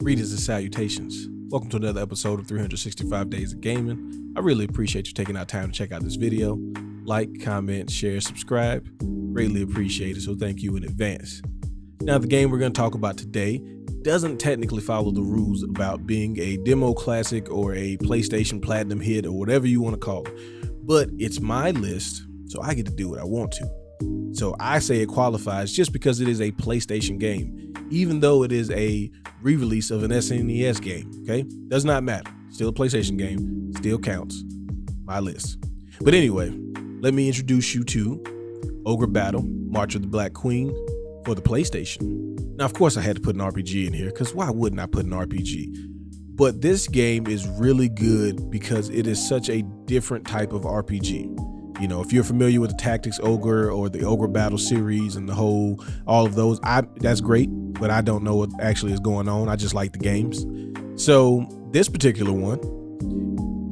Greetings and salutations. Welcome to another episode of 365 Days of Gaming. I really appreciate you taking out time to check out this video. Like, comment, share, subscribe. Greatly appreciate it, so thank you in advance. Now, the game we're going to talk about today doesn't technically follow the rules about being a demo classic or a PlayStation Platinum hit or whatever you want to call it, but it's my list, so I get to do what I want to. So I say it qualifies just because it is a PlayStation game, even though it is a re-release of an SNES game, okay? Does not matter. Still a PlayStation game, still counts. My list. But anyway, let me introduce you to Ogre Battle, March of the Black Queen for the PlayStation. Now, of course, I had to put an RPG in here because why wouldn't I put an RPG? But this game is really good because it is such a different type of RPG. You know, if you're familiar with the Tactics Ogre or the Ogre Battle series and all of those, that's great, but I don't know what actually is going on. I just like the games. So this particular one,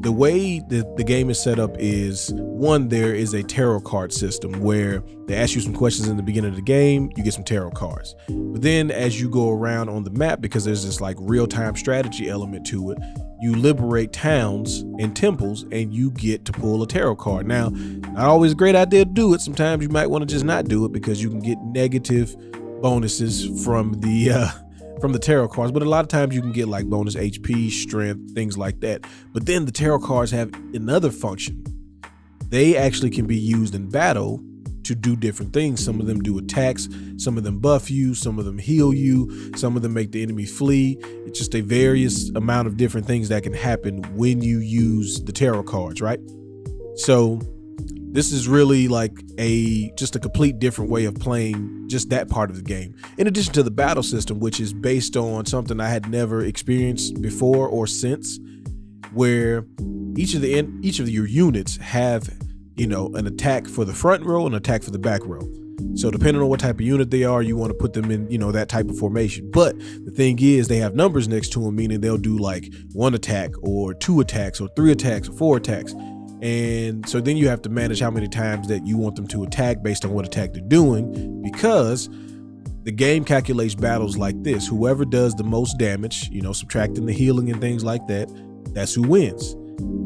the way the game is set up is, one, there is a tarot card system where they ask you some questions in the beginning of the game, you get some tarot cards. But then as you go around on the map, because there's this like real-time strategy element to it, you liberate towns and temples and you get to pull a tarot card. Now, not always a great idea to do it. Sometimes you might want to just not do it because you can get negative bonuses from the tarot cards, but a lot of times you can get like bonus HP, strength, things like that. But then the tarot cards have another function. They actually can be used in battle to do different things. Some of them do attacks, some of them buff you, some of them heal you, some of them make the enemy flee. It's just a various amount of different things that can happen when you use the tarot cards, right? So this is really like just a complete different way of playing just that part of the game. In addition to the battle system, which is based on something I had never experienced before or since, where each of your units have, you know, an attack for the front row and an attack for the back row. So depending on what type of unit they are, you want to put them in, you know, that type of formation. But the thing is, they have numbers next to them, meaning they'll do like one attack or two attacks or three attacks or four attacks. And so then you have to manage how many times that you want them to attack based on what attack they're doing, because the game calculates battles like this. Whoever does the most damage, you know, subtracting the healing and things like that, that's who wins.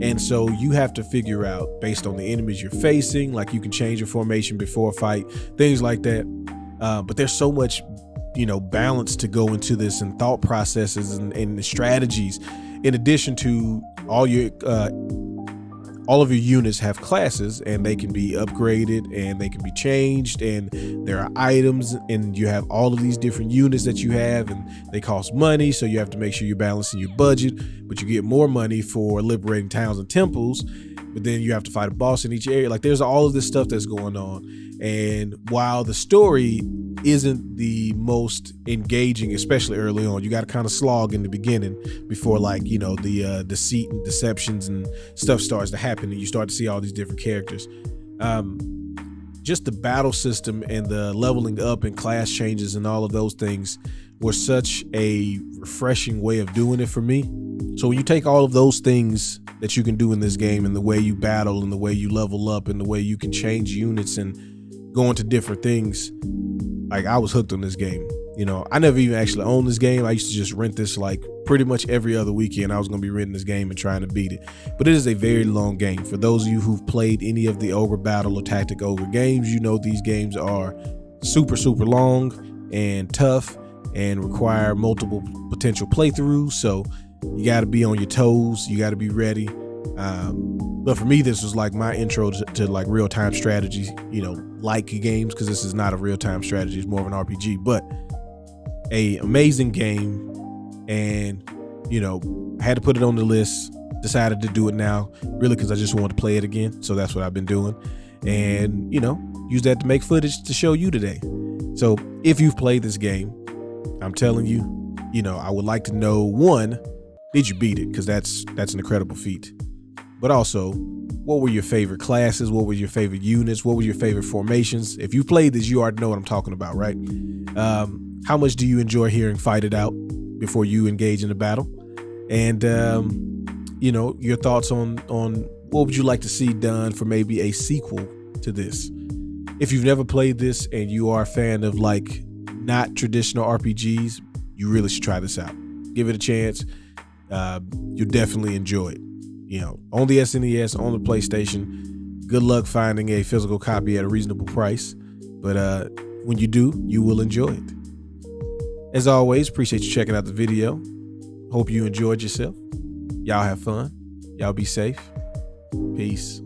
And so you have to figure out based on the enemies you're facing, like you can change your formation before a fight, things like that. But there's so much, you know, balance to go into this, and thought processes and the strategies. In addition to all of your units have classes, and they can be upgraded and they can be changed, and there are items, and you have all of these different units that you have, and they cost money, so you have to make sure you're balancing your budget. But you get more money for liberating towns and temples, but then you have to fight a boss in each area. Like, there's all of this stuff that's going on. And while the story isn't the most engaging, especially early on, you got to kind of slog in the beginning before, like, you know, the deceit and deceptions and stuff starts to happen, and you start to see all these different characters. Just the battle system and the leveling up and class changes and all of those things were such a refreshing way of doing it for me. So when you take all of those things that you can do in this game, and the way you battle and the way you level up and the way you can change units and go into different things, like, I was hooked on this game. You know, I never even actually owned this game. I used to just rent this like pretty much every other weekend. I was going to be renting this game and trying to beat it. But it is a very long game. For those of you who've played any of the Ogre Battle or Tactic Ogre games, you know these games are super, super long and tough and require multiple potential playthroughs. So you got to be on your toes. You got to be ready. But for me, this was like my intro to like real-time strategy, you know, like games, because this is not a real-time strategy, it's more of an RPG, but a amazing game. And, you know, I had to put it on the list, decided to do it now, really because I just wanted to play it again. So that's what I've been doing, and, you know, use that to make footage to show you today. So if you've played this game, I'm telling you, you know, I would like to know, one, did you beat it? Because that's an incredible feat. But also, what were your favorite classes? What were your favorite units? What were your favorite formations? If you played this, you already know what I'm talking about, right? How much do you enjoy hearing Fight It Out before you engage in a battle? And, you know, your thoughts on what would you like to see done for maybe a sequel to this? If you've never played this and you are a fan of like not traditional RPGs, you really should try this out. Give it a chance. You'll definitely enjoy it. You know, on the SNES, on the PlayStation. Good luck finding a physical copy at a reasonable price. But when you do, you will enjoy it. As always, appreciate you checking out the video. Hope you enjoyed yourself. Y'all have fun. Y'all be safe. Peace.